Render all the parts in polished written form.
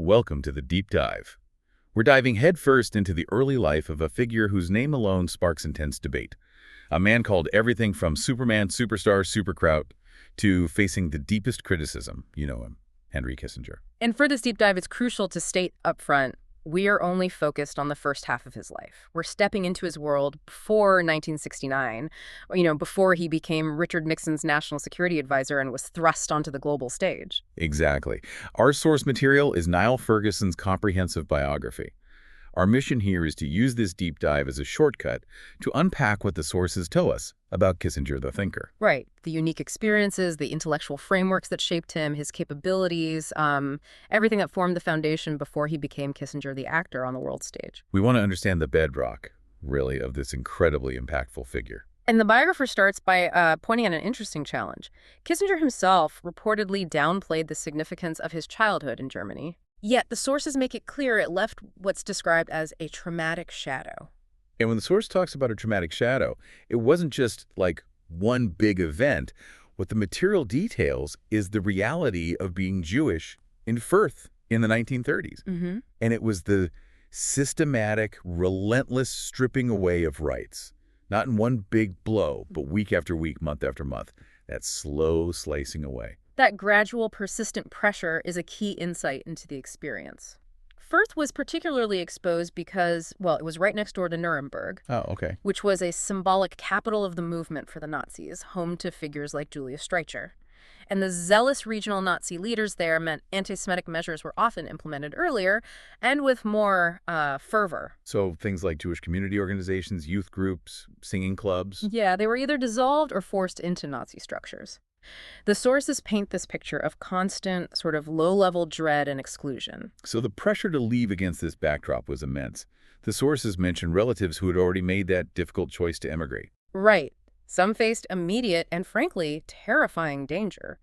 Welcome to the Deep Dive. We're diving headfirst into the early life of a figure whose name alone sparks intense debate. A man called everything from Superman, superstar, superkraut, to facing the deepest criticism. You know him, Henry Kissinger. And for this deep dive, it's crucial to state up front, we are only focused on the first half of his life. We're stepping into his world before 1969, before he became Richard Nixon's national security advisor and was thrust onto the global stage. Exactly. Our source material is Niall Ferguson's comprehensive biography. Our mission here is to use this deep dive as a shortcut to unpack what the sources tell us about Kissinger the thinker. Right. The unique experiences, the intellectual frameworks that shaped him, his capabilities, everything that formed the foundation before he became Kissinger the actor on the world stage. We want to understand the bedrock, really, of this incredibly impactful figure. And the biographer starts by pointing at an interesting challenge. Kissinger himself reportedly downplayed the significance of his childhood in Germany. Yet the sources make it clear it left what's described as a traumatic shadow. And when the source talks about a traumatic shadow, it wasn't just like one big event. What the material details is the reality of being Jewish in Firth in the 1930s. And it was the systematic, relentless stripping away of rights. Not in one big blow, but week after week, month after month. That slow slicing away. That gradual, persistent pressure is a key insight into the experience. Firth was particularly exposed because, well, it was right next door to Nuremberg. Oh, okay. Which was a symbolic capital of the movement for the Nazis, home to figures like Julius Streicher. And the zealous regional Nazi leaders there meant anti-Semitic measures were often implemented earlier and with more fervor. So things like Jewish community organizations, youth groups, singing clubs? Yeah, they were either dissolved or forced into Nazi structures. The sources paint this picture of constant, sort of low-level dread and exclusion. So the pressure to leave against this backdrop was immense. The sources mention relatives who had already made that difficult choice to emigrate. Right. Some faced immediate and, frankly, terrifying danger.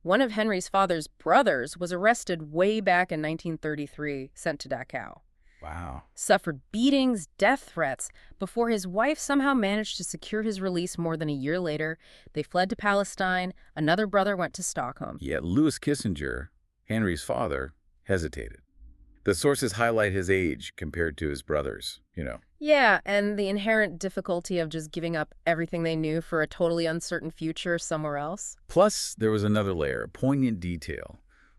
One of Henry's father's brothers was arrested way back in 1933, sent to Dachau. Wow. Suffered beatings, death threats, before his wife somehow managed to secure his release more than a year later. They fled to Palestine. Another brother went to Stockholm. Yet Louis Kissinger, Henry's father, hesitated. The sources highlight his age compared to his brothers, Yeah, and the inherent difficulty of just giving up everything they knew for a totally uncertain future somewhere else. Plus, there was another layer, a poignant detail.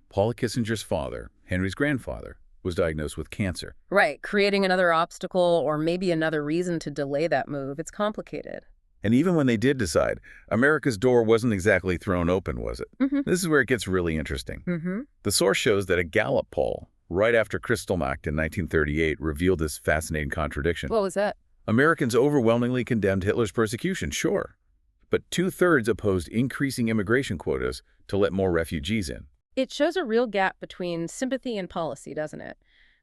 Paul Kissinger's father, Henry's grandfather, was diagnosed with cancer. Right, creating another obstacle or maybe another reason to delay that move. It's complicated. And even when they did decide, America's door wasn't exactly thrown open, was it? This is where it gets really interesting. The source shows that a Gallup poll, right after Kristallnacht in 1938, revealed this fascinating contradiction. What was that? Americans overwhelmingly condemned Hitler's persecution, sure, but 2/3 opposed increasing immigration quotas to let more refugees in. It shows a real gap between sympathy and policy, doesn't it?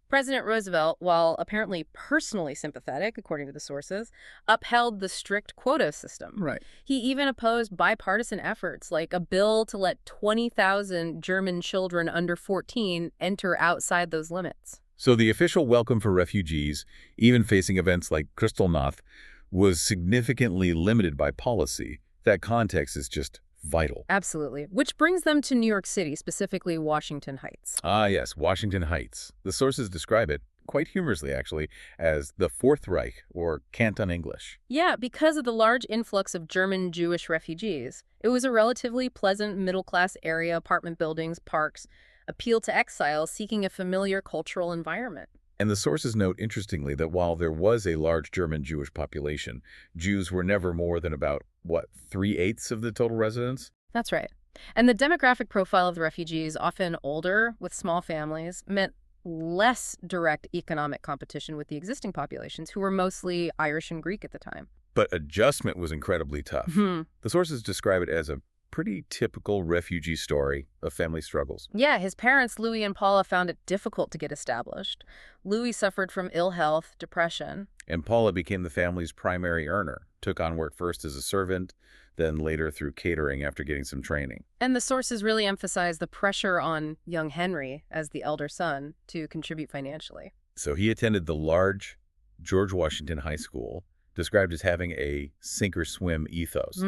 President Roosevelt, while apparently personally sympathetic, according to the sources, upheld the strict quota system. Right. He even opposed bipartisan efforts like a bill to let 20,000 German children under 14 enter outside those limits. So the official welcome for refugees, even facing events like Kristallnacht, was significantly limited by policy. That context is just vital. Absolutely. Which brings them to New York City, specifically Washington Heights. Ah, yes, Washington Heights. The sources describe it, quite humorously actually, as the Fourth Reich, or Canton English. Yeah, because of the large influx of German Jewish refugees. It was a relatively pleasant middle-class area, apartment buildings, parks, appeal to exiles seeking a familiar cultural environment. And the sources note, interestingly, that while there was a large German Jewish population, Jews were never more than about, 3/8 of the total residents? That's right. And the demographic profile of the refugees, often older, with small families, meant less direct economic competition with the existing populations, who were mostly Irish and Greek at the time. But adjustment was incredibly tough. The sources describe it as a pretty typical refugee story of family struggles. Yeah, his parents, Louis and Paula, found it difficult to get established. Louis suffered from ill health, depression. And Paula became the family's primary earner, took on work first as a servant, then later through catering after getting some training. And the sources really emphasize the pressure on young Henry, as the elder son, to contribute financially. So he attended the large George Washington High School, described as having a sink-or-swim ethos.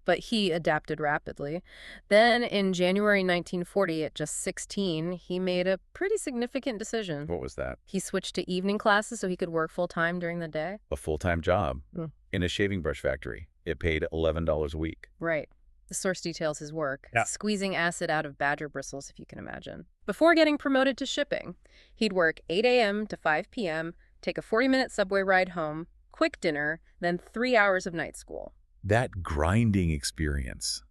But he adapted rapidly. Then in January 1940, at just 16, he made a pretty significant decision. What was that? He switched to evening classes so he could work full-time during the day. A full-time job Mm. in a shaving brush factory. It paid $11 a week. Right. The source details his work, Yeah. squeezing acid out of badger bristles, if you can imagine. Before getting promoted to shipping, he'd work 8 a.m. to 5 p.m., take a 40-minute subway ride home, quick dinner, then 3 hours of night school. That grinding experience,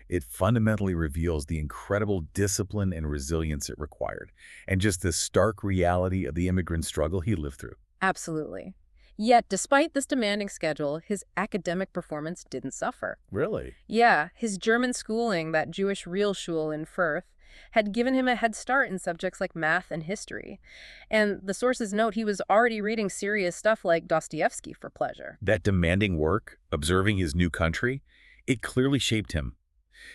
it fundamentally reveals the incredible discipline and resilience it required, and just the stark reality of the immigrant struggle he lived through. Absolutely. Yet, despite this demanding schedule, his academic performance didn't suffer. Really? Yeah, his German schooling, that Jewish Realschule in Fürth, had given him a head start in subjects like math and history. And the sources note he was already reading serious stuff like Dostoevsky for pleasure. That demanding work, observing his new country, it clearly shaped him.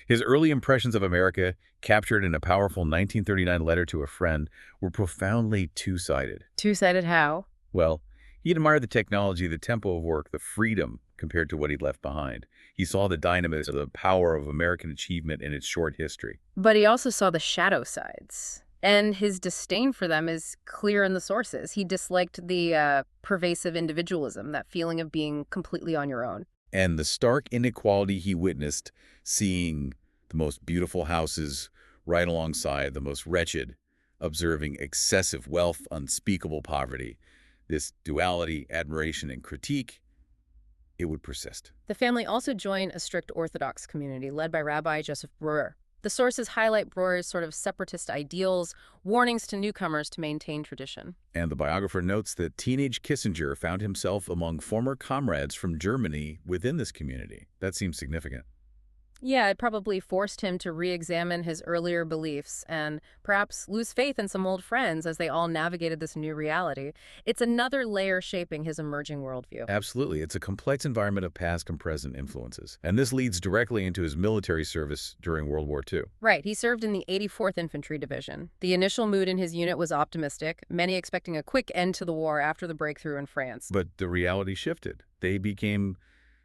His early impressions of America, captured in a powerful 1939 letter to a friend, were profoundly two-sided. Two-sided how? Well, he admired the technology, the tempo of work, the freedom compared to what he'd left behind. He saw the dynamism, the power of American achievement in its short history. But he also saw the shadow sides. And his disdain for them is clear in the sources. He disliked the pervasive individualism, that feeling of being completely on your own. And the stark inequality he witnessed, seeing the most beautiful houses right alongside the most wretched, observing excessive wealth, unspeakable poverty. This duality, admiration, and critique, it would persist. The family also joined a strict Orthodox community led by Rabbi Joseph Breuer. The sources highlight Breuer's sort of separatist ideals, warnings to newcomers to maintain tradition. And the biographer notes that teenage Kissinger found himself among former comrades from Germany within this community. That seems significant. Yeah, it probably forced him to re-examine his earlier beliefs and perhaps lose faith in some old friends as they all navigated this new reality. It's another layer shaping his emerging worldview. Absolutely. It's a complex environment of past and present influences. And this leads directly into his military service during World War II. Right. He served in the 84th Infantry Division. The initial mood in his unit was optimistic, many expecting a quick end to the war after the breakthrough in France. But the reality shifted. They became,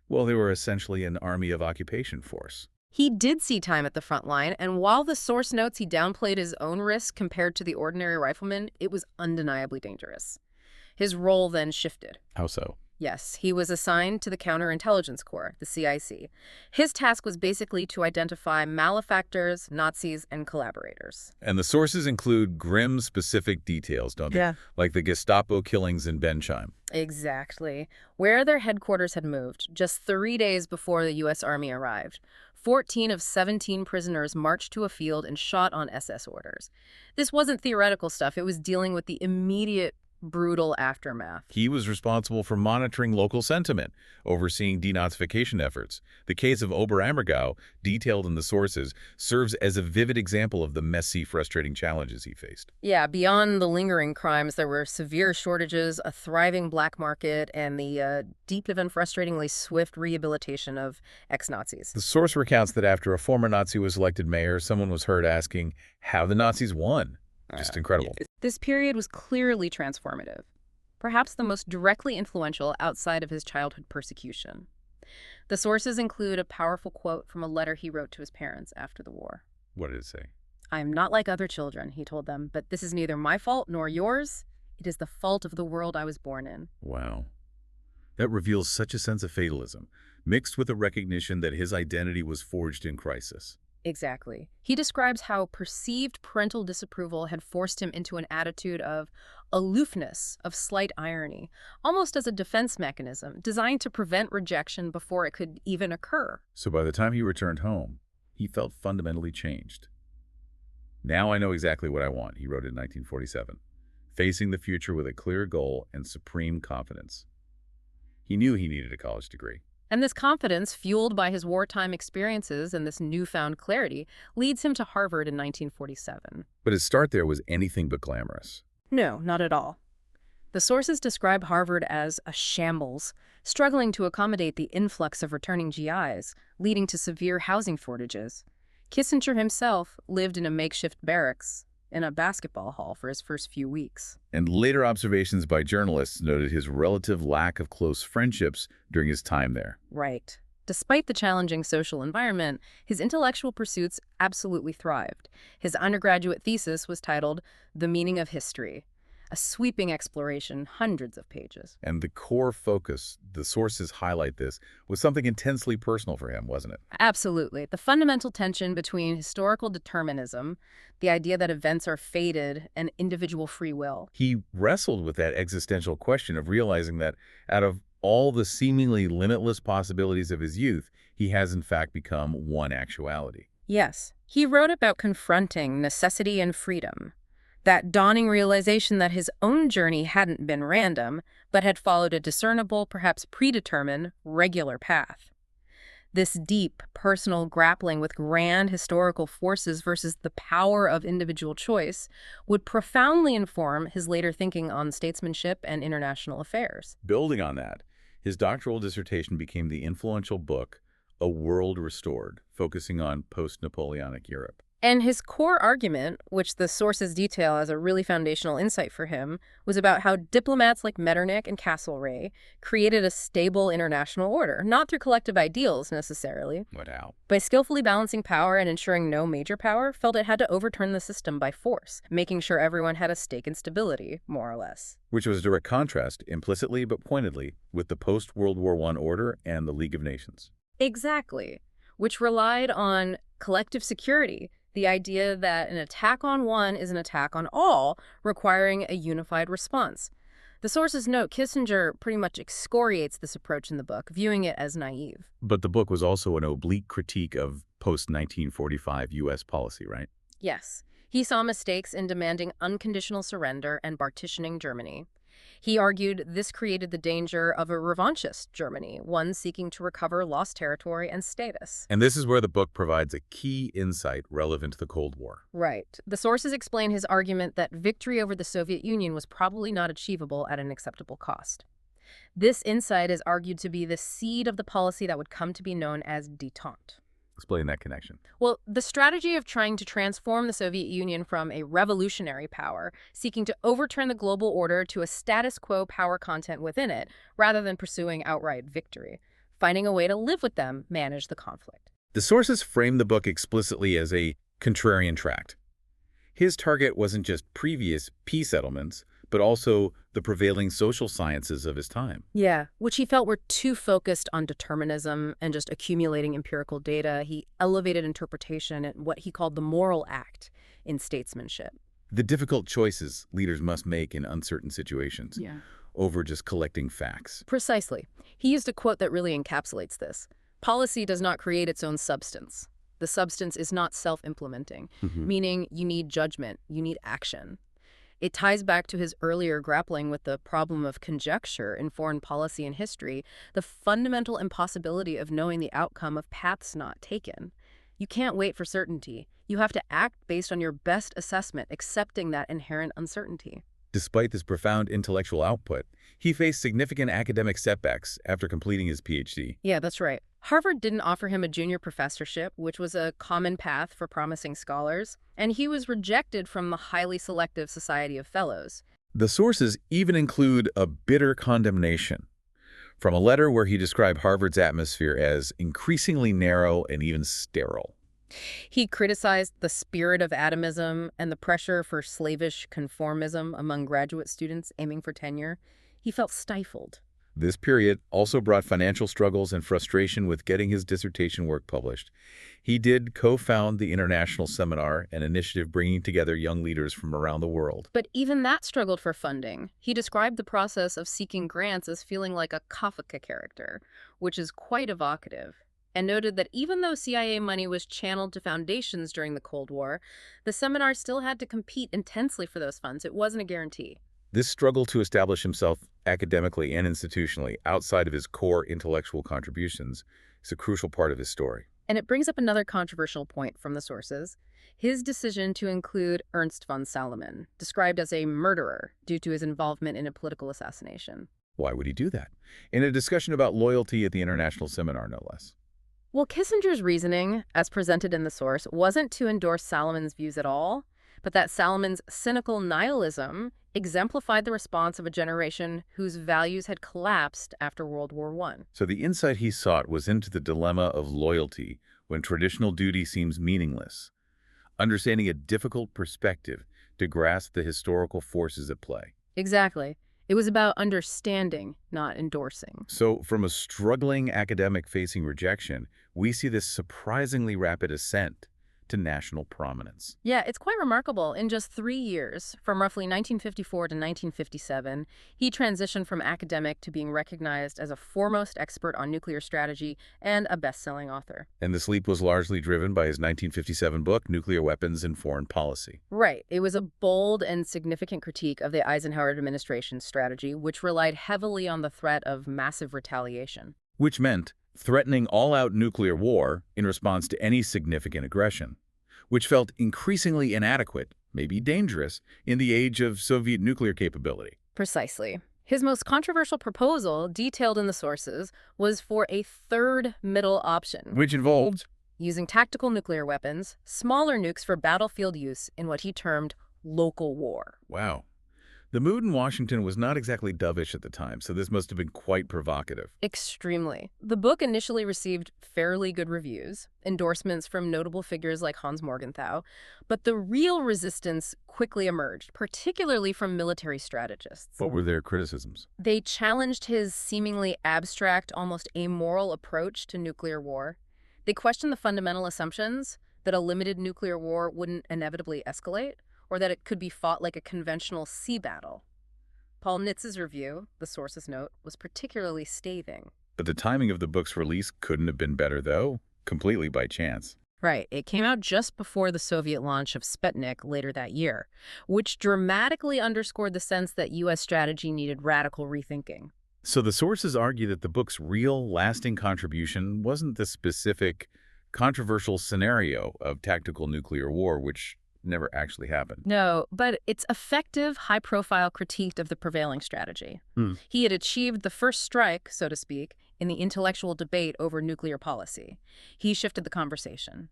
well, they were essentially an army of occupation force. He did see time at the front line, and while the source notes he downplayed his own risk compared to the ordinary rifleman, it was undeniably dangerous. His role then shifted. How so? Yes, he was assigned to the Counterintelligence Corps, the CIC. His task was basically to identify malefactors, Nazis, and collaborators. And the sources include grim, specific details, don't they? Yeah. Like the Gestapo killings in Bentheim. Exactly. Where their headquarters had moved, just 3 days before the U.S. Army arrived, 14 of 17 prisoners marched to a field and shot on SS orders. This wasn't theoretical stuff. It was dealing with the immediate, brutal aftermath. He was responsible for monitoring local sentiment, overseeing denazification efforts. The case of Oberammergau, detailed in the sources, serves as a vivid example of the messy, frustrating challenges he faced. Yeah, beyond the lingering crimes, there were severe shortages, a thriving black market, and the deep and frustratingly swift rehabilitation of ex-Nazis. The source recounts that after a former Nazi was elected mayor, someone was heard asking how the Nazis won. Just incredible. This period was clearly transformative, perhaps the most directly influential outside of his childhood persecution. The sources include a powerful quote from a letter he wrote to his parents after the war. What did it say? "I am not like other children," he told them, "but this is neither my fault nor yours. It is the fault of the world I was born in." Wow. That reveals such a sense of fatalism, mixed with a recognition that his identity was forged in crisis. Exactly. He describes how perceived parental disapproval had forced him into an attitude of aloofness, of slight irony, almost as a defense mechanism designed to prevent rejection before it could even occur. So by the time he returned home, he felt fundamentally changed. "Now I know exactly what I want," he wrote in 1947, facing the future with a clear goal and supreme confidence. He knew he needed a college degree. And this confidence, fueled by his wartime experiences and this newfound clarity, leads him to Harvard in 1947. But his start there was anything but glamorous. No, not at all. The sources describe Harvard as a shambles, struggling to accommodate the influx of returning GIs, leading to severe housing shortages. Kissinger himself lived in a makeshift barracks. in a basketball hall for his first few weeks. And later observations by journalists noted his relative lack of close friendships during his time there. Right. Despite the challenging social environment, his intellectual pursuits absolutely thrived. His undergraduate thesis was titled The Meaning of History, a sweeping exploration, hundreds of pages. And the core focus, the sources highlight this, was something intensely personal for him, wasn't it? Absolutely. The fundamental tension between historical determinism, the idea that events are fated, and individual free will. He wrestled with that existential question of realizing that out of all the seemingly limitless possibilities of his youth, he has in fact become one actuality. Yes, he wrote about confronting necessity and freedom, that dawning realization that his own journey hadn't been random, but had followed a discernible, perhaps predetermined, regular path. This deep, personal grappling with grand historical forces versus the power of individual choice would profoundly inform his later thinking on statesmanship and international affairs. Building on that, his doctoral dissertation became the influential book, A World Restored, focusing on post-Napoleonic Europe. And his core argument, which the sources detail as a really foundational insight for him, was about how diplomats like Metternich and Castlereagh created a stable international order, not through collective ideals necessarily. What how? By skillfully balancing power and ensuring no major power felt it had to overturn the system by force, making sure everyone had a stake in stability, more or less. Which was a direct contrast, implicitly but pointedly, with the post-World War I order and the League of Nations. Exactly, which relied on collective security, the idea that an attack on one is an attack on all, requiring a unified response. The sources note Kissinger pretty much excoriates this approach in the book, viewing it as naive. But the book was also an oblique critique of post-1945 U.S. policy, right? Yes, he saw mistakes in demanding unconditional surrender and partitioning Germany. He argued this created the danger of a revanchist Germany, one seeking to recover lost territory and status. And this is where the book provides a key insight relevant to the Cold War. Right. The sources explain his argument that victory over the Soviet Union was probably not achievable at an acceptable cost. This insight is argued to be the seed of the policy that would come to be known as détente. Explain that connection. Well, the strategy of trying to transform the Soviet Union from a revolutionary power, seeking to overturn the global order to a status quo power content within it, rather than pursuing outright victory. Finding a way to live with them, manage the conflict. The sources frame the book explicitly as a contrarian tract. His target wasn't just previous peace settlements, but also the prevailing social sciences of his time. Yeah, which he felt were too focused on determinism and just accumulating empirical data. He elevated interpretation and what he called the moral act in statesmanship. The difficult choices leaders must make in uncertain situations, Yeah. over just collecting facts. Precisely. He used a quote that really encapsulates this. Policy does not create its own substance. The substance is not self-implementing, meaning you need judgment, you need action. It ties back to his earlier grappling with the problem of conjecture in foreign policy and history, the fundamental impossibility of knowing the outcome of paths not taken. You can't wait for certainty. You have to act based on your best assessment, accepting that inherent uncertainty. Despite this profound intellectual output, he faced significant academic setbacks after completing his PhD. Yeah, that's right. Harvard didn't offer him a junior professorship, which was a common path for promising scholars, and he was rejected from the highly selective Society of Fellows. The sources even include a bitter condemnation from a letter where he described Harvard's atmosphere as increasingly narrow and even sterile. He criticized the spirit of atomism and the pressure for slavish conformism among graduate students aiming for tenure. He felt stifled. This period also brought financial struggles and frustration with getting his dissertation work published. He did co-found the International Seminar, an initiative bringing together young leaders from around the world. But even that struggled for funding. He described the process of seeking grants as feeling like a Kafka character, which is quite evocative, and noted that even though CIA money was channeled to foundations during the Cold War, the seminar still had to compete intensely for those funds. It wasn't a guarantee. This struggle to establish himself academically and institutionally outside of his core intellectual contributions is a crucial part of his story. And it brings up another controversial point from the sources. His decision to include Ernst von Salomon, described as a murderer due to his involvement in a political assassination. Why would he do that? In a discussion about loyalty at the International Seminar, no less. Well, Kissinger's reasoning, as presented in the source, wasn't to endorse Salomon's views at all, but that Salomon's cynical nihilism exemplified the response of a generation whose values had collapsed after World War I. So the insight he sought was into the dilemma of loyalty when traditional duty seems meaningless, understanding a difficult perspective to grasp the historical forces at play. Exactly. It was about understanding, not endorsing. So from a struggling academic facing rejection, we see this surprisingly rapid ascent to national prominence. Yeah, it's quite remarkable. In just 3 years, from roughly 1954 to 1957, he transitioned from academic to being recognized as a foremost expert on nuclear strategy and a best-selling author. And this leap was largely driven by his 1957 book, Nuclear Weapons and Foreign Policy. Right. It was a bold and significant critique of the Eisenhower administration's strategy, which relied heavily on the threat of massive retaliation. Which meant threatening all-out nuclear war in response to any significant aggression, which felt increasingly inadequate, maybe dangerous, in the age of Soviet nuclear capability. Precisely. His most controversial proposal, detailed in the sources, was for a third middle option, Which involved using tactical nuclear weapons, smaller nukes for battlefield use in what he termed local war. wow. The mood in Washington was not exactly dovish at the time, so this must have been quite provocative. Extremely. The book initially received fairly good reviews, endorsements from notable figures like Hans Morgenthau, but the real resistance quickly emerged, particularly from military strategists. What were their criticisms? They challenged his seemingly abstract, almost amoral approach to nuclear war. They questioned the fundamental assumptions that a limited nuclear war wouldn't inevitably escalate, or that it could be fought like a conventional sea battle. Paul Nitz's review, the sources note, was particularly scathing. But the timing of the book's release couldn't have been better, though, completely by chance. Right. It came out just before the Soviet launch of Sputnik later that year, which dramatically underscored the sense that U.S. strategy needed radical rethinking. So the sources argue that the book's real, lasting contribution wasn't the specific, controversial scenario of tactical nuclear war, which never actually happened. No, but its effective, high-profile critique of the prevailing strategy. He had achieved the first strike, so to speak, in the intellectual debate over nuclear policy. He shifted the conversation.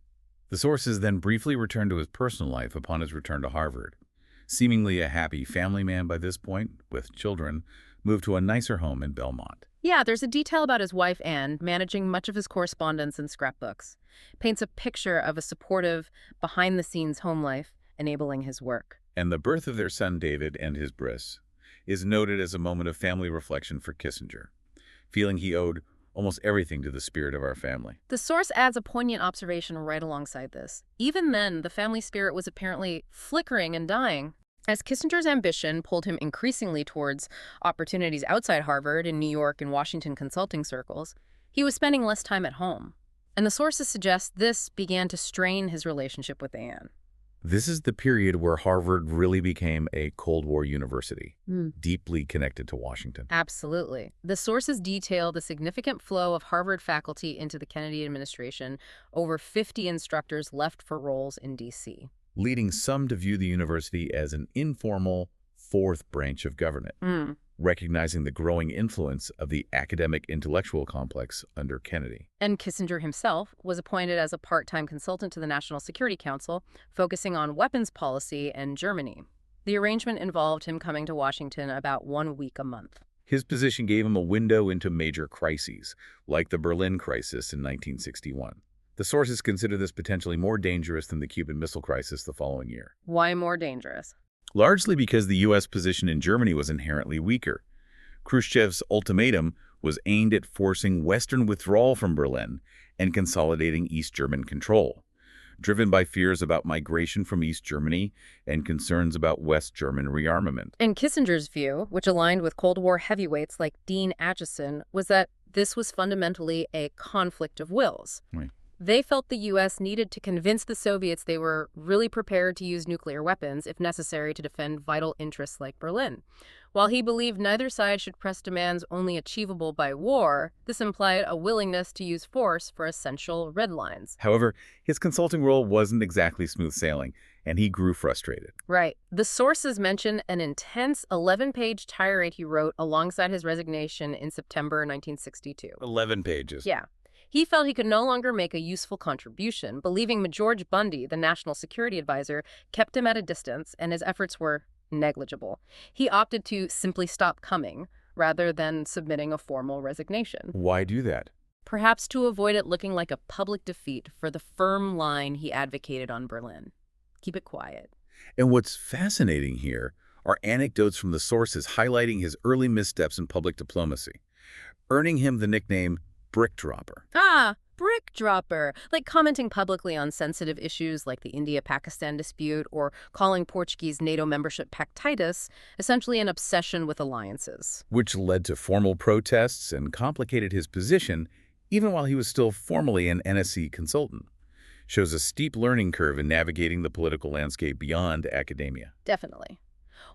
The sources then briefly returned to his personal life upon his return to Harvard. Seemingly a happy family man by this point, with children, moved to a nicer home in Belmont. Yeah, there's a detail about his wife, Anne, managing much of his correspondence and scrapbooks. Paints a picture of a supportive, behind-the-scenes home life, enabling his work. And the birth of their son David and his bris is noted as a moment of family reflection for Kissinger, feeling he owed almost everything to the spirit of our family. The source adds a poignant observation right alongside this. Even then, the family spirit was apparently flickering and dying. As Kissinger's ambition pulled him increasingly towards opportunities outside Harvard, in New York and Washington consulting circles, he was spending less time at home. And the sources suggest this began to strain his relationship with Anne. This is the period where Harvard really became a Cold War university, deeply connected to Washington. Absolutely. The sources detail the significant flow of Harvard faculty into the Kennedy administration. Over 50 instructors left for roles in D.C., leading some to view the university as an informal fourth branch of government, recognizing the growing influence of the academic intellectual complex under Kennedy. And Kissinger himself was appointed as a part-time consultant to the National Security Council, focusing on weapons policy and Germany. The arrangement involved him coming to Washington about 1 week a month. His position gave him a window into major crises, like the Berlin crisis in 1961. The sources consider this potentially more dangerous than the Cuban Missile Crisis the following year. Why more dangerous? Largely because the U.S. position in Germany was inherently weaker. Khrushchev's ultimatum was aimed at forcing Western withdrawal from Berlin and consolidating East German control, driven by fears about migration from East Germany and concerns about West German rearmament. And Kissinger's view, which aligned with Cold War heavyweights like Dean Acheson, was that this was fundamentally a conflict of wills. Right. They felt the U.S. needed to convince the Soviets they were really prepared to use nuclear weapons if necessary to defend vital interests like Berlin. While he believed neither side should press demands only achievable by war, this implied a willingness to use force for essential red lines. However, his consulting role wasn't exactly smooth sailing, and he grew frustrated. Right. The sources mention an intense 11-page tirade he wrote alongside his resignation in September 1962. 11 pages. Yeah. He felt he could no longer make a useful contribution, believing George Bundy, the national security advisor, kept him at a distance and his efforts were negligible. He opted to simply stop coming, rather than submitting a formal resignation. Why do that? Perhaps to avoid it looking like a public defeat for the firm line he advocated on Berlin. Keep it quiet. And what's fascinating here are anecdotes from the sources highlighting his early missteps in public diplomacy, earning him the nickname Brick Dropper. Ah, brick dropper, like commenting publicly on sensitive issues like the India-Pakistan dispute or calling Portuguese NATO membership pactitis, essentially an obsession with alliances. Which led to formal protests and complicated his position even while he was still formally an NSC consultant. Shows a steep learning curve in navigating the political landscape beyond academia. Definitely.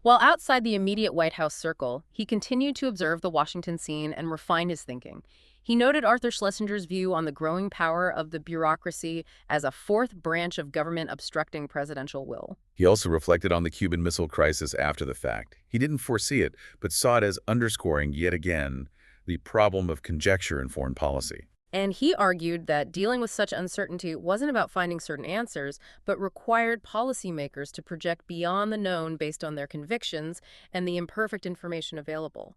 While outside the immediate White House circle, he continued to observe the Washington scene and refine his thinking. He noted Arthur Schlesinger's view on the growing power of the bureaucracy as a fourth branch of government obstructing presidential will. He also reflected on the Cuban Missile Crisis after the fact. He didn't foresee it, but saw it as underscoring, yet again, the problem of conjecture in foreign policy. And he argued that dealing with such uncertainty wasn't about finding certain answers, but required policymakers to project beyond the known based on their convictions and the imperfect information available.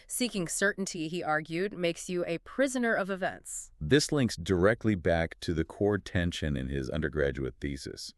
Seeking certainty, he argued, makes you a prisoner of events. This links directly back to the core tension in his undergraduate thesis,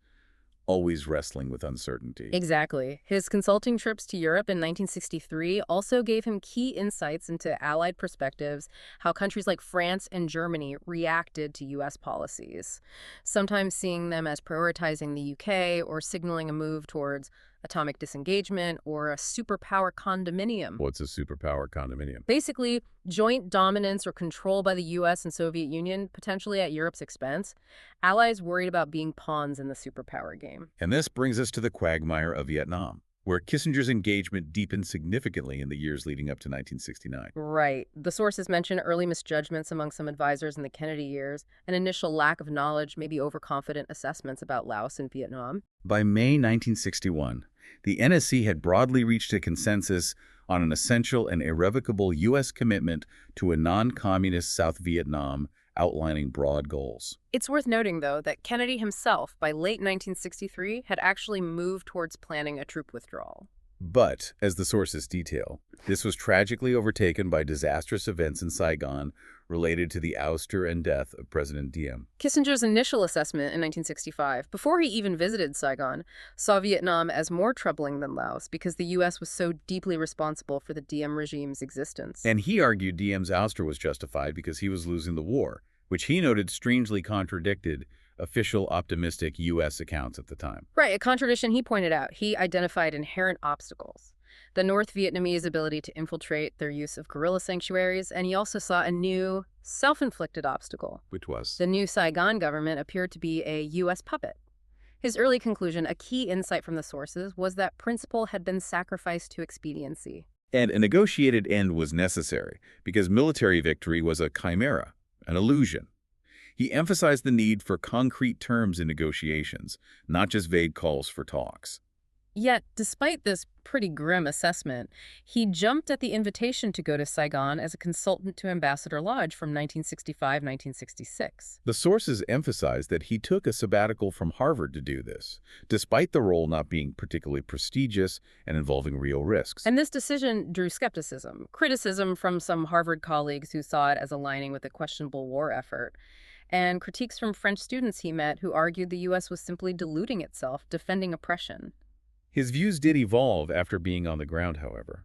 always wrestling with uncertainty. Exactly. His consulting trips to Europe in 1963 also gave him key insights into Allied perspectives, how countries like France and Germany reacted to U.S. policies, sometimes seeing them as prioritizing the UK or signaling a move towards atomic disengagement or a superpower condominium. What's a superpower condominium? Basically, joint dominance or control by the U.S. and Soviet Union, potentially at Europe's expense. Allies worried about being pawns in the superpower game. And this brings us to the quagmire of Vietnam, where Kissinger's engagement deepened significantly in the years leading up to 1969. Right. The sources mention early misjudgments among some advisors in the Kennedy years, an initial lack of knowledge, maybe overconfident assessments about Laos and Vietnam. By May 1961, the NSC had broadly reached a consensus on an essential and irrevocable U.S. commitment to a non-communist South Vietnam, outlining broad goals. It's worth noting, though, that Kennedy himself, by late 1963, had actually moved towards planning a troop withdrawal. But, as the sources detail, this was tragically overtaken by disastrous events in Saigon related to the ouster and death of President Diem. Kissinger's initial assessment in 1965, before he even visited Saigon, saw Vietnam as more troubling than Laos because the U.S. was so deeply responsible for the Diem regime's existence. And he argued Diem's ouster was justified because he was losing the war, which he noted strangely contradicted official optimistic U.S. accounts at the time. Right, a contradiction he pointed out. He identified inherent obstacles. The North Vietnamese ability to infiltrate, their use of guerrilla sanctuaries, and he also saw a new, self-inflicted obstacle. Which was? The new Saigon government appeared to be a U.S. puppet. His early conclusion, a key insight from the sources, was that principle had been sacrificed to expediency. And a negotiated end was necessary, because military victory was a chimera, an illusion. He emphasized the need for concrete terms in negotiations, not just vague calls for talks. Yet, despite this pretty grim assessment, he jumped at the invitation to go to Saigon as a consultant to Ambassador Lodge from 1965-1966. The sources emphasize that he took a sabbatical from Harvard to do this, despite the role not being particularly prestigious and involving real risks. And this decision drew skepticism, criticism from some Harvard colleagues who saw it as aligning with a questionable war effort, and critiques from French students he met who argued the U.S. was simply deluding itself, defending oppression. His views did evolve after being on the ground, however.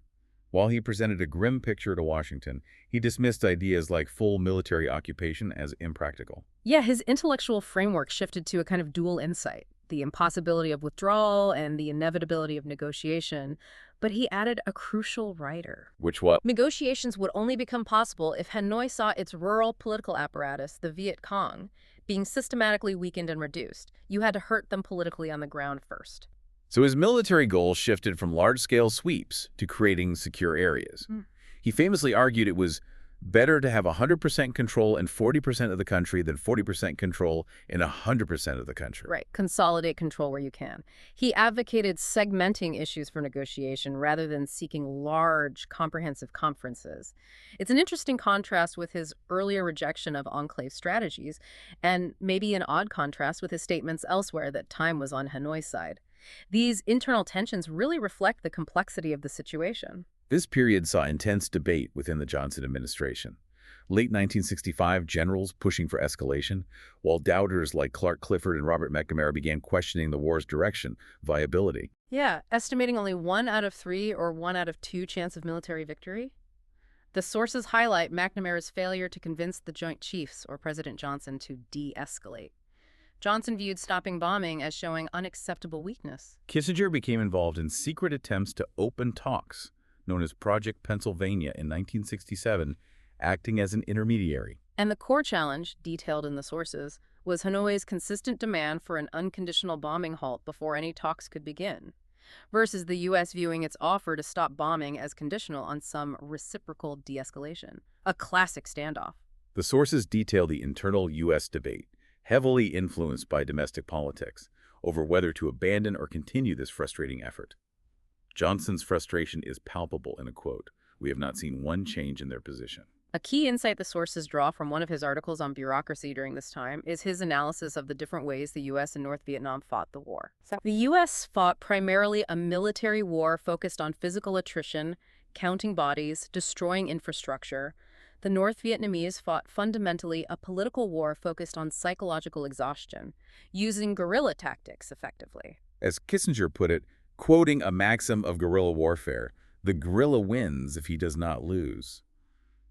While he presented a grim picture to Washington, he dismissed ideas like full military occupation as impractical. Yeah, his intellectual framework shifted to a kind of dual insight, the impossibility of withdrawal and the inevitability of negotiation, but he added a crucial rider. Which what? Negotiations would only become possible if Hanoi saw its rural political apparatus, the Viet Cong, being systematically weakened and reduced. You had to hurt them politically on the ground first. So his military goals shifted from large-scale sweeps to creating secure areas. He famously argued it was Better to have 100% control in 40% of the country than 40% control in 100% of the country. Right. Consolidate control where you can. He advocated segmenting issues for negotiation rather than seeking large, comprehensive conferences. It's an interesting contrast with his earlier rejection of enclave strategies, and maybe an odd contrast with his statements elsewhere that time was on Hanoi's side. These internal tensions really reflect the complexity of the situation. This period saw intense debate within the Johnson administration. Late 1965, generals pushing for escalation, while doubters like Clark Clifford and Robert McNamara began questioning the war's direction, viability. Yeah, estimating only 1 out of 3 or 1 out of 2 chance of military victory. The sources highlight McNamara's failure to convince the Joint Chiefs or President Johnson to de-escalate. Johnson viewed stopping bombing as showing unacceptable weakness. Kissinger became involved in secret attempts to open talks, known as Project Pennsylvania in 1967, acting as an intermediary. And the core challenge, detailed in the sources, was Hanoi's consistent demand for an unconditional bombing halt before any talks could begin, versus the U.S. viewing its offer to stop bombing as conditional on some reciprocal de-escalation. A classic standoff. The sources detail the internal U.S. debate, heavily influenced by domestic politics, over whether to abandon or continue this frustrating effort. Johnson's frustration is palpable in a quote, "We have not seen one change in their position." A key insight the sources draw from one of his articles on bureaucracy during this time is his analysis of the different ways the U.S. and North Vietnam fought the war. The U.S. fought primarily a military war focused on physical attrition, counting bodies, destroying infrastructure. The North Vietnamese fought fundamentally a political war focused on psychological exhaustion, using guerrilla tactics effectively. As Kissinger put it, quoting a maxim of guerrilla warfare, the guerrilla wins if he does not lose.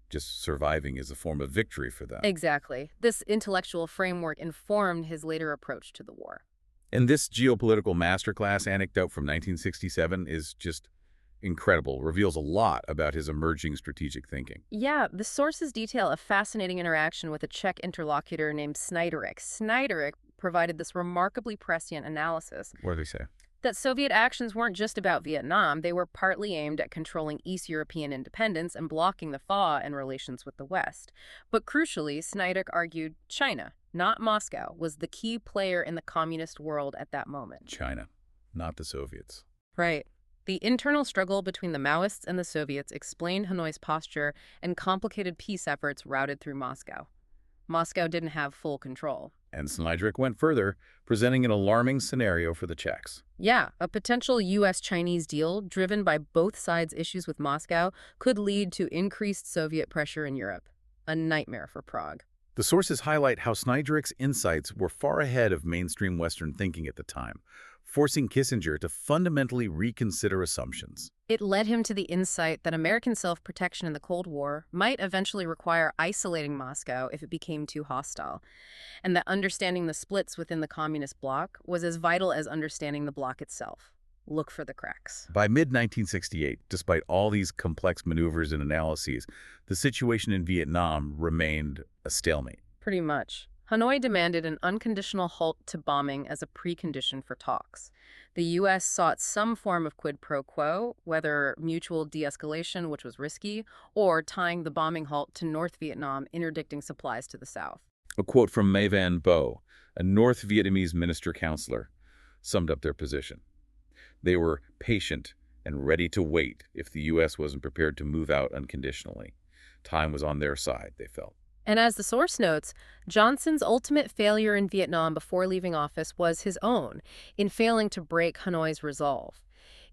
Just surviving is a form of victory for them. Exactly. This intellectual framework informed his later approach to the war. And this geopolitical masterclass anecdote from 1967 is just incredible, reveals a lot about his emerging strategic thinking. Yeah, the sources detail a fascinating interaction with a Czech interlocutor named Snyderek. Snyderek provided this remarkably prescient analysis. What do they say? That Soviet actions weren't just about Vietnam, they were partly aimed at controlling East European independence and blocking the thaw in relations with the West. But crucially, Snyderek argued China, not Moscow, was the key player in the communist world at that moment. China, not the Soviets. Right. The internal struggle between the Maoists and the Soviets explained Hanoi's posture and complicated peace efforts routed through Moscow. Moscow didn't have full control. And Snyderek went further, presenting an alarming scenario for the Czechs. Yeah, a potential U.S.-Chinese deal, driven by both sides' issues with Moscow, could lead to increased Soviet pressure in Europe. A nightmare for Prague. The sources highlight how Snyderek's insights were far ahead of mainstream Western thinking at the time, forcing Kissinger to fundamentally reconsider assumptions. It led him to the insight that American self-protection in the Cold War might eventually require isolating Moscow if it became too hostile, and that understanding the splits within the communist bloc was as vital as understanding the bloc itself. Look for the cracks. By mid-1968, despite all these complex maneuvers and analyses, the situation in Vietnam remained a stalemate. Pretty much. Hanoi demanded an unconditional halt to bombing as a precondition for talks. The U.S. sought some form of quid pro quo, whether mutual de-escalation, which was risky, or tying the bombing halt to North Vietnam interdicting supplies to the south. A quote from Mai Van Bo, a North Vietnamese minister-counselor, summed up their position. They were patient and ready to wait if the U.S. wasn't prepared to move out unconditionally. Time was on their side, they felt. And as the source notes, Johnson's ultimate failure in Vietnam before leaving office was his own, in failing to break Hanoi's resolve.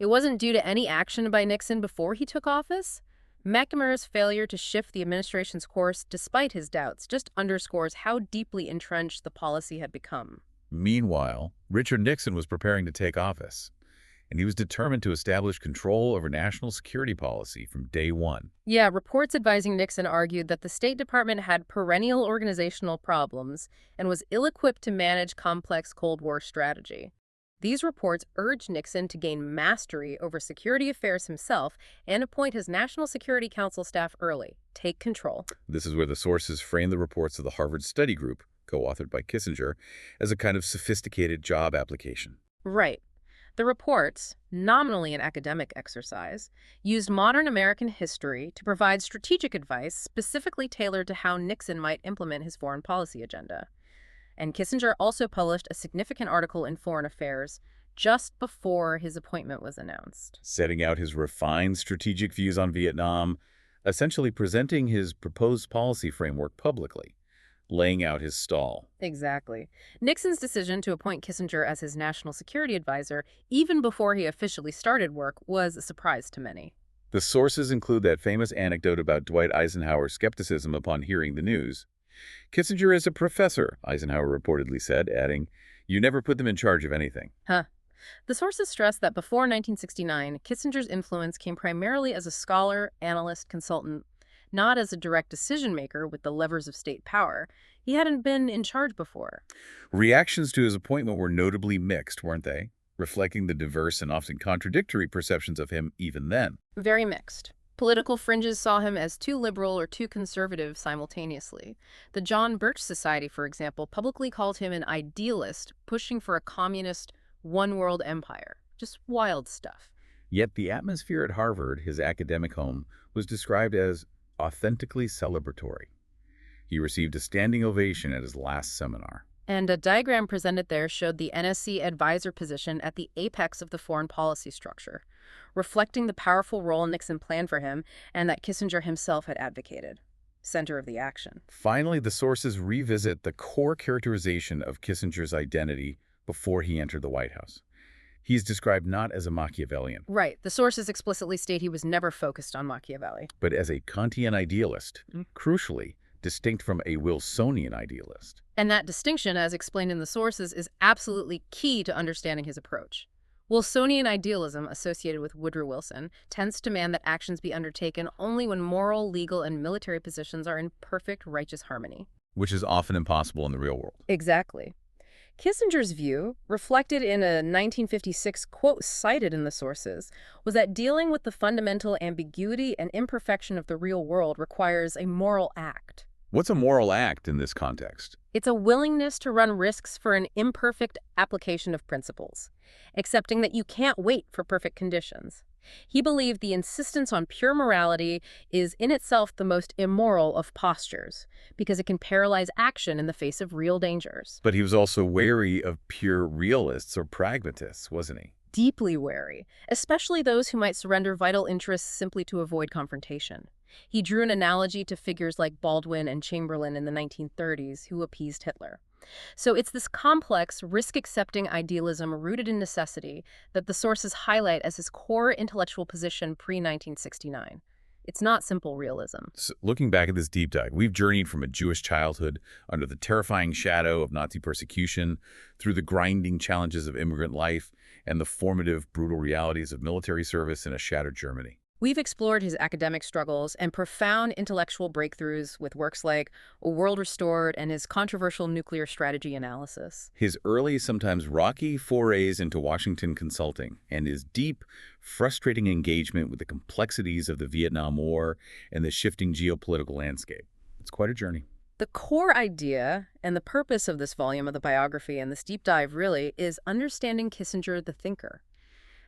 It wasn't due to any action by Nixon before he took office. McNamara's failure to shift the administration's course, despite his doubts, just underscores how deeply entrenched the policy had become. Meanwhile, Richard Nixon was preparing to take office, and he was determined to establish control over national security policy from day one. Yeah, reports advising Nixon argued that the State Department had perennial organizational problems and was ill-equipped to manage complex Cold War strategy. These reports urged Nixon to gain mastery over security affairs himself and appoint his National Security Council staff early. Take control. This is where the sources frame the reports of the Harvard Study Group, co-authored by Kissinger, as a kind of sophisticated job application. Right. The reports, nominally an academic exercise, used modern American history to provide strategic advice specifically tailored to how Nixon might implement his foreign policy agenda. And Kissinger also published a significant article in Foreign Affairs just before his appointment was announced. Setting out his refined strategic views on Vietnam, essentially presenting his proposed policy framework publicly, laying out his stall. Exactly. Nixon's decision to appoint Kissinger as his national security advisor, even before he officially started work, was a surprise to many. The sources include that famous anecdote about Dwight Eisenhower's skepticism upon hearing the news. Kissinger is a professor, Eisenhower reportedly said, adding, "You never put them in charge of anything." Huh. The sources stress that before 1969, Kissinger's influence came primarily as a scholar, analyst, consultant, not as a direct decision-maker with the levers of state power. He hadn't been in charge before. Reactions to his appointment were notably mixed, weren't they? Reflecting the diverse and often contradictory perceptions of him even then. Very mixed. Political fringes saw him as too liberal or too conservative simultaneously. The John Birch Society, for example, publicly called him an idealist, pushing for a communist, one-world empire. Just wild stuff. Yet the atmosphere at Harvard, his academic home, was described as authentically celebratory. He received a standing ovation at his last seminar. And a diagram presented there showed the NSC advisor position at the apex of the foreign policy structure, reflecting the powerful role Nixon planned for him and that Kissinger himself had advocated. Center of the action. Finally, the sources revisit the core characterization of Kissinger's identity before he entered the White House. He's described not as a Machiavellian. Right. The sources explicitly state he was never focused on Machiavelli. But as a Kantian idealist, crucially, distinct from a Wilsonian idealist. And that distinction, as explained in the sources, is absolutely key to understanding his approach. Wilsonian idealism, associated with Woodrow Wilson, tends to demand that actions be undertaken only when moral, legal, and military positions are in perfect righteous harmony. Which is often impossible in the real world. Exactly. Kissinger's view, reflected in a 1956 quote cited in the sources, was that dealing with the fundamental ambiguity and imperfection of the real world requires a moral act. What's a moral act in this context? It's a willingness to run risks for an imperfect application of principles, accepting that you can't wait for perfect conditions. He believed the insistence on pure morality is in itself the most immoral of postures, because it can paralyze action in the face of real dangers. But he was also wary of pure realists or pragmatists, wasn't he? Deeply wary, especially those who might surrender vital interests simply to avoid confrontation. He drew an analogy to figures like Baldwin and Chamberlain in the 1930s who appeased Hitler. So it's this complex, risk-accepting idealism rooted in necessity that the sources highlight as his core intellectual position pre-1969. It's not simple realism. So looking back at this deep dive, we've journeyed from a Jewish childhood under the terrifying shadow of Nazi persecution, through the grinding challenges of immigrant life, and the formative, brutal realities of military service in a shattered Germany. We've explored his academic struggles and profound intellectual breakthroughs with works like A World Restored and his controversial nuclear strategy analysis. His early, sometimes rocky forays into Washington consulting, and his deep, frustrating engagement with the complexities of the Vietnam War and the shifting geopolitical landscape. It's quite a journey. The core idea and the purpose of this volume of the biography and this deep dive really is understanding Kissinger the thinker.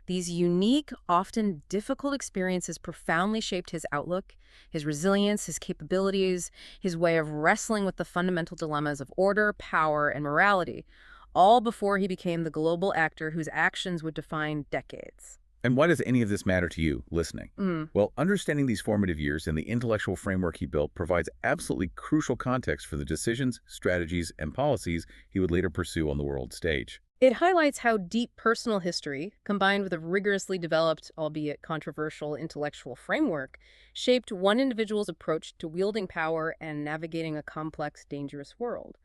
These unique, often difficult experiences profoundly shaped his outlook, his resilience, his capabilities, his way of wrestling with the fundamental dilemmas of order, power, and morality, all before he became the global actor whose actions would define decades. And why does any of this matter to you, listening? Well, understanding these formative years and the intellectual framework he built provides absolutely crucial context for the decisions, strategies, and policies he would later pursue on the world stage. It highlights how deep personal history, combined with a rigorously developed, albeit controversial, intellectual framework, shaped one individual's approach to wielding power and navigating a complex, dangerous world.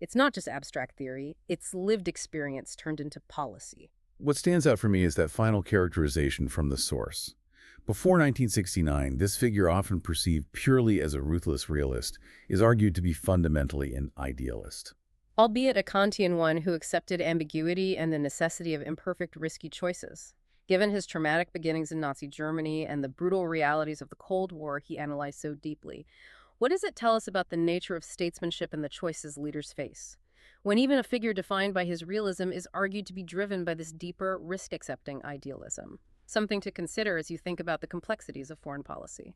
It's not just abstract theory, it's lived experience turned into policy. What stands out for me is that final characterization from the source. Before 1969, this figure, often perceived purely as a ruthless realist, is argued to be fundamentally an idealist. Albeit a Kantian one who accepted ambiguity and the necessity of imperfect, risky choices. Given his traumatic beginnings in Nazi Germany and the brutal realities of the Cold War he analyzed so deeply, what does it tell us about the nature of statesmanship and the choices leaders face? when even a figure defined by his realism is argued to be driven by this deeper, risk-accepting idealism. Something to consider as you think about the complexities of foreign policy.